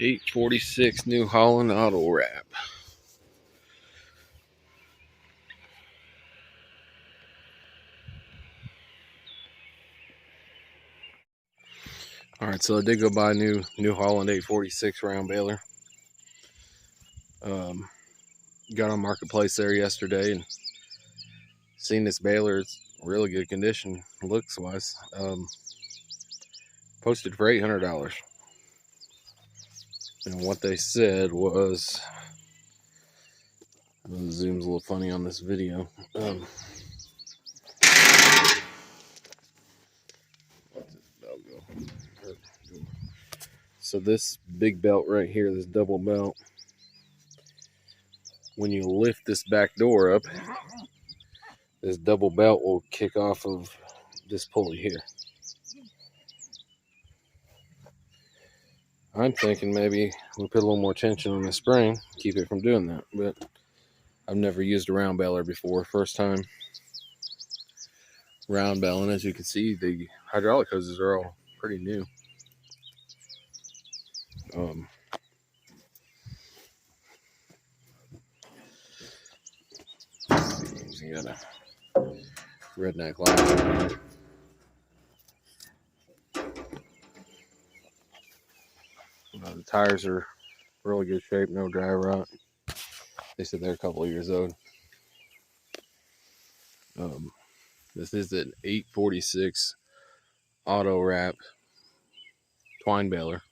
846 New Holland auto wrap. All right, so I did go buy a New Holland 846 round baler. Got on Marketplace there yesterday and seen this baler. It's really good condition, looks wise. Posted for $800. And what they said was, the zoom's a little funny on this video. So this big belt right here, this double belt, when you lift this back door up, this double belt will kick off of this pulley here. I'm thinking maybe we put a little more tension on the spring, keep it from doing that, but I've never used a round baler before. First time round baling. As you can see, the hydraulic hoses are all pretty new. Let's see, you got a redneck light. The tires are really good shape, no dry rot. They said they're a couple of years old. This is an 846 auto wrap twine baler.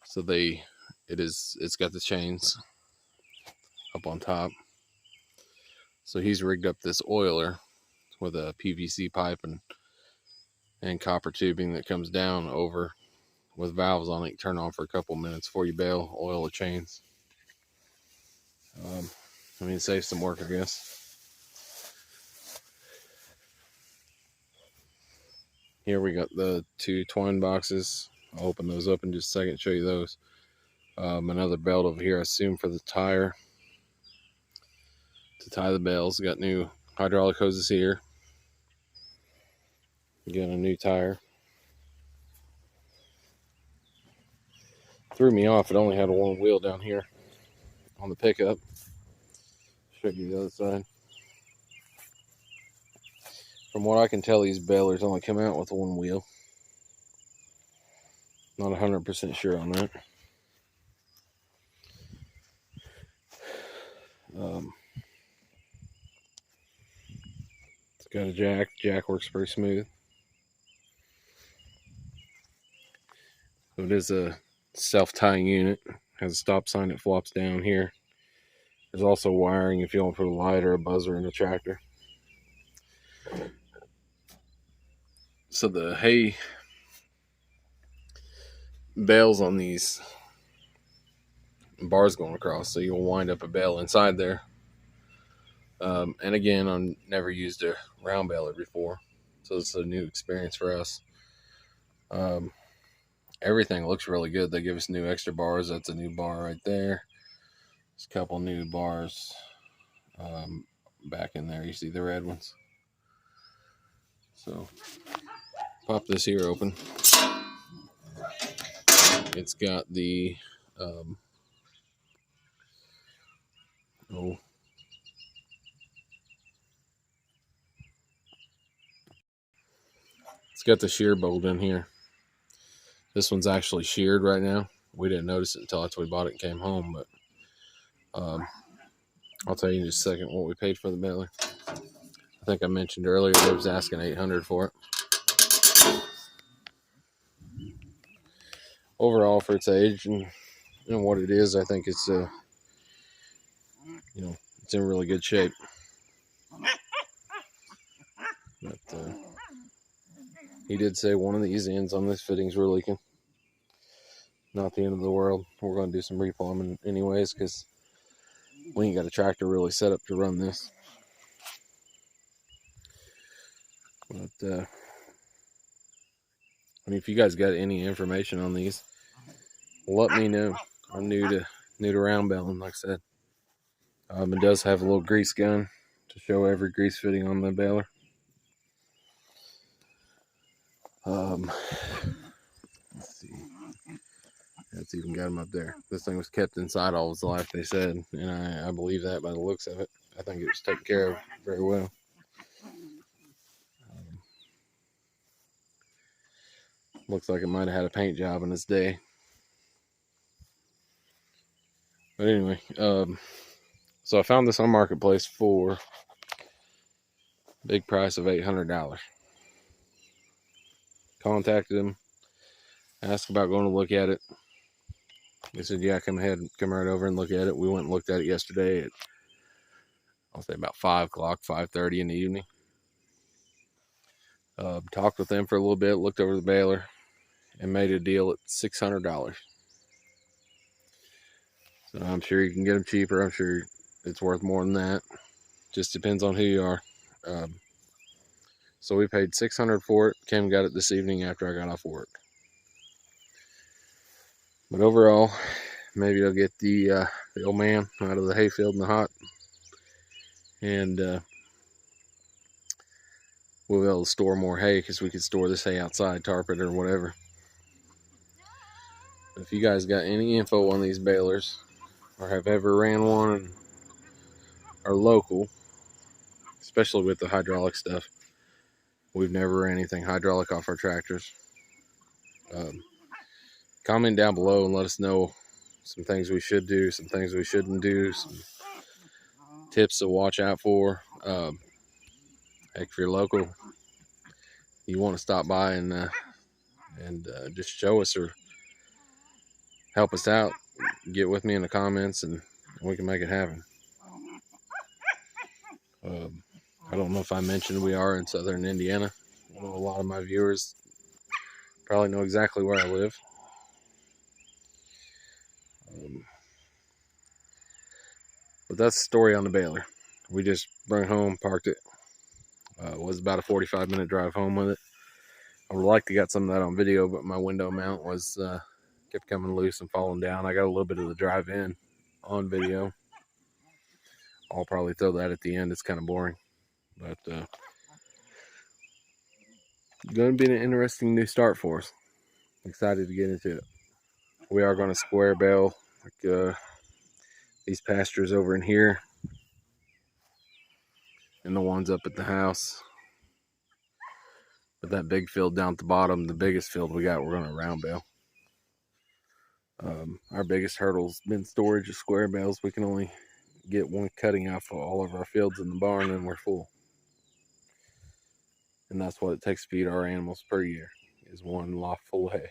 So it's got the chains up on top. So he's rigged up this oiler with a PVC pipe and copper tubing that comes down over with valves on it. You turn on for a couple minutes before you bail, oil the chains. I mean, it saves some work, I guess. Here we got the two twine boxes. I'll open those up in just a second and show you those. Another belt over here, I assume for the tire to tie the bales. Got new hydraulic hoses here. Got a new tire. Threw me off. It only had one wheel down here on the pickup. Show you the other side. From what I can tell, these balers only come out with one wheel. Not 100% sure on that. It's got a jack. Jack works pretty smooth. So it is a self-tying unit. Has a stop sign that flops down here. There's also wiring if you want to put a light or a buzzer in the tractor. So the hay bales on these bars going across, so you'll wind up a bale inside there. And again, I've never used a round baler before, so it's a new experience for us. Everything looks really good. They give us new extra bars. That's a new bar right there. There's a couple new bars back in there. You see the red ones. So pop this here open. It's got the it's got the shear bolt in here. This one's actually sheared right now. We didn't notice it until after we bought it and came home, but I'll tell you in just a second what we paid for the baler. I think I mentioned earlier they was asking $800 for it. Overall, for its age and what it is, I think it's it's in really good shape. But he did say one of these ends on this fittings were leaking. Not the end of the world. We're going to do some replumbing anyways, because we ain't got a tractor really set up to run this. But I mean, if you guys got any information on these, let me know. I'm new to round baling, like I said. It does have a little grease gun to show every grease fitting on the baler. Let's see. That's even got them up there. This thing was kept inside all its life, they said, and I believe that by the looks of it. I think it was taken care of very well. Looks like it might have had a paint job in its day. But anyway, so I found this on Marketplace for a big price of $800. Contacted him, asked about going to look at it. They said, yeah, come ahead, come right over and look at it. We went and looked at it yesterday at, I'll say about 5 o'clock, 5:30 in the evening. Talked with them for a little bit, looked over the baler, and made a deal at $600. So I'm sure you can get them cheaper. I'm sure it's worth more than that. Just depends on who you are. So we paid $600 for it. Came and got it this evening after I got off work. But overall, maybe I'll get the old man out of the hayfield in the hot, and we'll be able to store more hay, because we could store this hay outside, tarp it or whatever. If you guys got any info on these balers, or have ever ran one and are local, especially with the hydraulic stuff, we've never ran anything hydraulic off our tractors. Comment down below and let us know some things we should do, some things we shouldn't do, some tips to watch out for. Heck, if you're local, you want to stop by and just show us or help us out, get with me in the comments and we can make it happen. I don't know if I mentioned we are in southern Indiana. I know a lot of my viewers probably know exactly where I live. But that's the story on the baler. We just brought it home, parked it. It was about a 45-minute drive home with it. I would like to get some of that on video, but my window mount was kept coming loose and falling down. I got a little bit of the drive in on video. I'll probably throw that at the end. It's kind of boring, but going to be an interesting new start for us. Excited to get into it. We are going to square bale like these pastures over in here and the ones up at the house. But that big field down at the bottom, the biggest field we got, we're going to round bale. Our biggest hurdle's been storage of square bales. We can only get one cutting out for all of our fields in the barn and we're full. And that's what it takes to feed our animals per year, is one loft full of hay.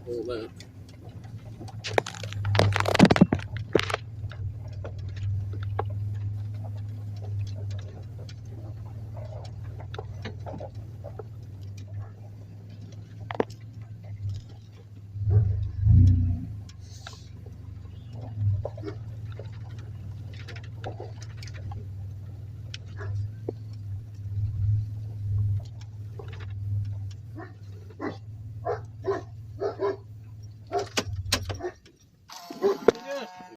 Hold that.